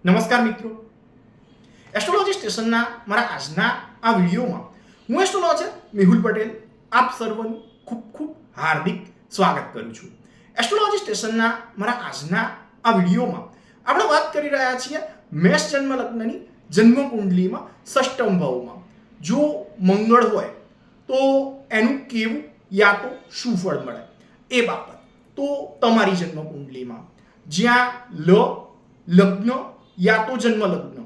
નમસ્કાર મિત્રો, એસ્ટ્રોલોજી સ્ટેશનના મારા આજના આ વિડીયોમાં હું એસ્ટ્રોલોજર મેહુલ પટેલ આપ સર્વનું ખૂબ ખૂબ હાર્દિક સ્વાગત કરું છું. એસ્ટ્રોલોજી સ્ટેશનના મારા આજના આ વિડીયોમાં આપણે વાત કરી રહ્યા છીએ મેષ જન્મ લગ્નની જન્મ કુંડલીમાં ષષ્ઠમ ભાવમાં જો મંગળ હોય તો એનું કેવું યા તો શું ફળ મળે એ બાબત. તો તમારી જન્મ કુંડલીમાં જ્યાં લગ્ન યા તો જન્મ લગ્ન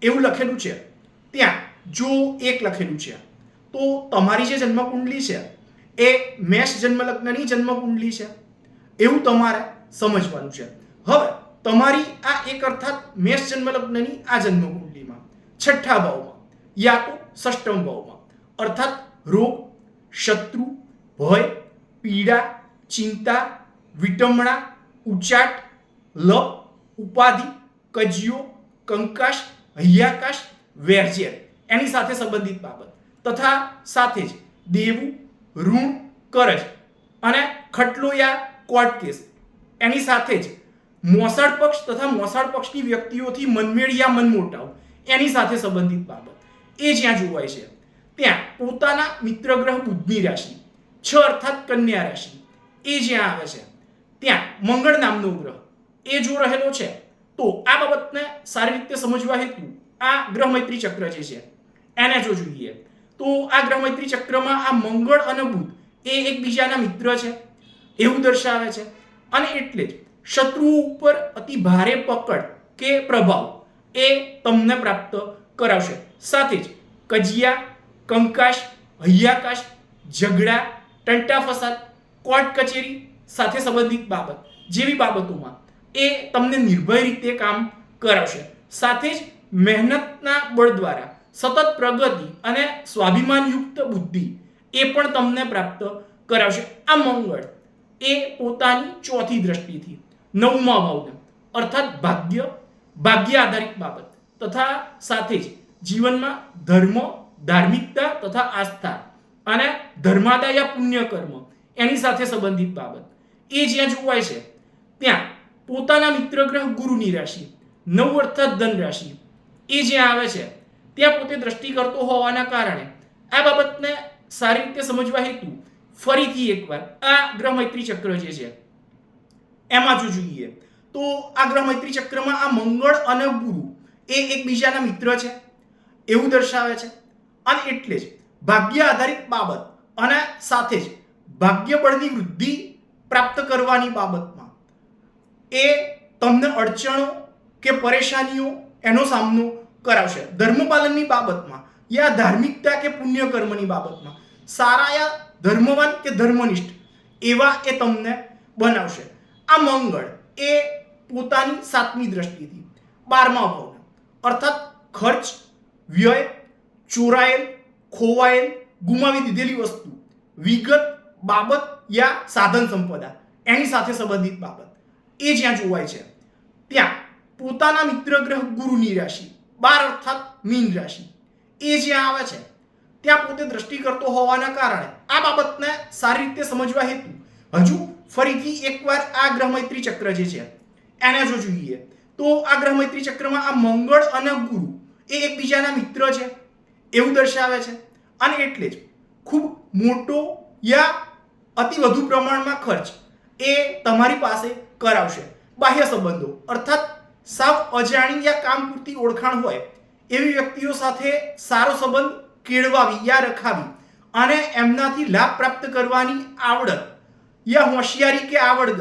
એવું લખેલું છે ત્યાં જો એક લખેલું છે તો તમારી જે જન્મ કુંડલી છે એ મેષ જન્મ લગ્નની જન્મ કુંડલી છે એવું તમારે સમજવાનું છે. હવે તમારી આ એક અર્થાત મેષ જન્મ લગ્નની આ જન્મ કુંડલીમાં છઠ્ઠા ભાવમાં યા તો ષષ્ઠમ ભાવમાં અર્થાત રોગ, શત્રુ, ભય, પીડા, ચિંતા, વિટમણા, ઉચાટ, લપ, ઉપાધિ, કજિયો, કંકાશ, હૈયાકાશ, વેરઝેર એની સાથે સંબંધિત બાબત તથા સાથે જ દેવું, ઋણ, કરજ અને ખટલો યા કોર્ટ કેસ એની સાથે જ મોસાળ પક્ષ તથા મોસાળ પક્ષની વ્યક્તિઓથી મનમેળ યા મનમોટાવ એની સાથે સંબંધિત બાબત એ જ્યાં જોવાય છે ત્યાં પોતાના મિત્ર ગ્રહ બુધની રાશિ 6 અર્થાત કન્યા રાશિ એ જ્યાં આવે છે ત્યાં મંગળ નામનો ગ્રહ એ જો રહેલો છે તો આ બાબતને સારી રીતે સમજવા હેતુ આ ગ્રહ મૈત્રી ચક્ર જે છે એને જો જોઈએ તો આ ગ્રહ મૈત્રી ચક્રમાં આ મંગળ અને બુધ એ એકબીજાના મિત્ર છે એવું દર્શાવે છે અને એટલે જ શત્રુઓ ઉપર અતિ ભારે પકડ કે પ્રભાવ એ તમને પ્રાપ્ત કરાવશે. સાથે જ કજિયા, કંકાશ, હૈયાકાશ, ઝઘડા, ટંટા ફસાદ, કોર્ટ કચેરી સાથે સંબંધિત બાબત જેવી બાબતોમાં એ તમને નિર્ભય રીતે કામ કરાવશે. સાથે જ મહેનતના બળ દ્વારા સતત પ્રગતિ અને સ્વાભિમાનયુક્ત બુદ્ધિ એ પણ તમને પ્રાપ્ત કરાવશે. આ મંગળ એ પોતાની ચોથી દ્રષ્ટિથી 9મા ભાવને અર્થાત ભાગ્ય આધારિત બાબત તથા સાથે જ જીવનમાં ધર્મ, ધાર્મિકતા તથા આસ્થા અને ધર્માદાય પુણ્ય કર્મ એની સાથે સંબંધિત બાબત એ જ્યાં જોવાય છે ત્યાં પોતાના મિત્ર ગ્રહ ગુરુની રાશિ 9 અર્થાત ધન રાશિ એ જ્યાં આવે છે ત્યાં પોતે દ્રષ્ટિ કરતો હોવાના કારણે આ બાબતને સારી રીતે સમજવા હેતુ ફરીથી એકવાર આ ગ્રહ મૈત્રી ચક્ર જે છે એમાં જો જોઈએ તો આ ગ્રહ મૈત્રી ચક્રમાં આ મંગળ અને ગુરુ એ એકબીજાના મિત્ર છે એવું દર્શાવે છે અને એટલે જ ભાગ્ય આધારિત બાબત અને સાથે જ ભાગ્ય બળની વૃદ્ધિ પ્રાપ્ત કરવાની બાબતમાં એ તમને અડચણો કે પરેશાનીઓ એનો સામનો કરાવશે. ધર્મ પાલનની બાબતમાં યા ધાર્મિકતા કે પુણ્ય કર્મની બાબતમાં સારા યા ધર્મવાન કે ધર્મનિષ્ઠ એવા એ તમને બનાવશે. આ મંગળ એ પોતાની 7મી દ્રષ્ટિથી 12મા ભાવને અર્થાત ખર્ચ, વ્યય, ચોરાયેલ, ખોવાયેલ, ગુમાવી દીધેલી વસ્તુ, વિગત, બાબત યા સાધન સંપદા એની સાથે સંબંધિત બાબત એ જ્યાં જોવાય છે ત્યાં પોતાના મિત્ર ગ્રહ ગુરુની રાશિ 12 અર્થાત મીન રાશિ એ જ્યાં આવે છે ત્યાં પોતે દ્રષ્ટિ કરતો હોવાના કારણે આ બાબતને સારી રીતે સમજવા હેતુ હજુ ફરીથી એકવાર આ ગ્રહ મૈત્રી ચક્ર જે છે એને જો જોઈએ તો આ ગ્રહ મૈત્રી ચક્રમાં આ મંગળ અને ગુરુ એ એકબીજાના મિત્ર છે એવું દર્શાવે છે અને એટલે જ ખૂબ મોટો યા અતિ વધુ પ્રમાણમાં ખર્ચ એ તમારી પાસે કરાવશે. બાહ્ય સંબંધો અર્થાત સાવ અજાણી યા કામ પૂરતી ઓળખાણ હોય એવી વ્યક્તિઓ સાથે સારો સંબંધ કેળવાવી યા રખાવી અને એમનાથી લાભ પ્રાપ્ત કરવાની આવડત યા હોશિયારી કે આવડત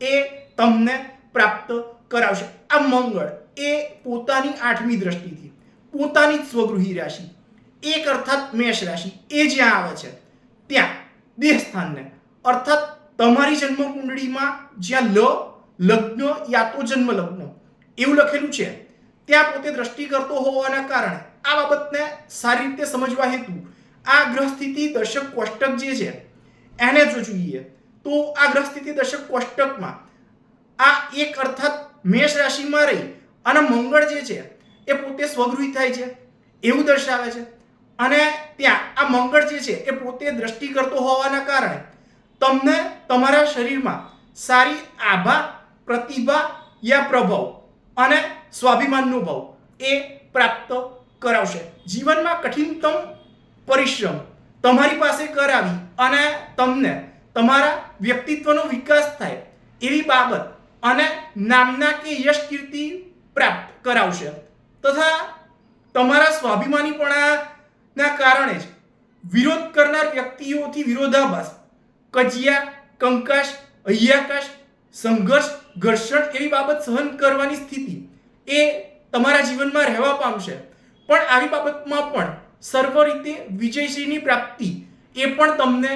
એ તમને પ્રાપ્ત કરાવશે. આ મંગળ એ પોતાની 8મી દ્રષ્ટિથી પોતાની જ સ્વગૃહી રાશિ 1 અર્થાત મેષ રાશિ એ જ્યાં આવે છે ત્યાં દેહ સ્થાનને અર્થાત તમારી જન્મ કુંડળીમાં જ્યાં લગ્ન યા તો જન્મ લગ્ન એવું લખેલું છે ત્યાં પોતે દ્રષ્ટિ કરતો હોવાના કારણે આ બાબતને સારી રીતે સમજવા હેતુ આ ગ્રહ સ્થિતિ દર્શક કોષ્ટક જે છે એને જો જોઈએ તો આ ગ્રહ સ્થિતિ દર્શક કોષ્ટકમાં આ 1 અર્થાત મેષ રાશિમાં રહી અને મંગળ જે છે એ પોતે સ્વગૃહી થાય છે એવું દર્શાવે છે અને ત્યાં આ મંગળ જે છે એ પોતે દ્રષ્ટિ કરતો હોવાના કારણે તમને તમારા શરીરમાં સારી આભા, પ્રતિભા યા પ્રભાવ અને સ્વાભિમાનનો ભાવ એ પ્રાપ્ત કરાવશે. જીવનમાં કઠિનતમ પરિશ્રમ તમારી પાસે કરાવી અને તમને તમારા વ્યક્તિત્વનો વિકાસ થાય એવી બાબત અને નામના કે યશ કીર્તિ પ્રાપ્ત કરાવશે તથા તમારા સ્વાભિમાનીપણાના કારણે જ વિરોધ કરનાર વ્યક્તિઓથી વિરોધાભાસ, કજિયા, કંકાસ, હૈયાકાશ, સંઘર્ષ, ઘર્ષણ એવી બાબત સહન કરવાની સ્થિતિ એ તમારા જીવનમાં રહેવા પામશે. પણ આવી બાબતમાં પણ સર્વ રીતે વિજયશ્રીની પ્રાપ્તિ એ પણ તમને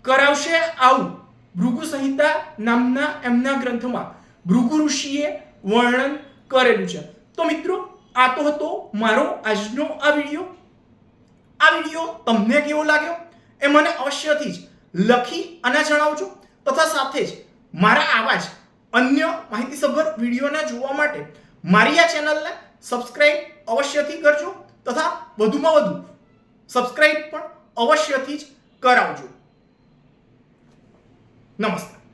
કરાવશે. આવું ભૃગુ સંહિતા નામના એમના ગ્રંથમાં ભૃગુ ઋષિએ વર્ણન કરેલું છે. તો મિત્રો, આ તો હતો મારો આજનો આ વિડીયો. આ વિડીયો તમને કેવો લાગ્યો એ મને અવશ્યથી જ લખી અને જણાવજો તથા સાથે જ મારા આવા જ અન્ય માહિતીસભર વિડીયોને જોવા માટે મારી આ ચેનલને સબસ્ક્રાઇબ અવશ્યથી કરજો તથા વધુમાં વધુ સબસ્ક્રાઇબ પણ અવશ્યથી જ કરાવજો. નમસ્કાર.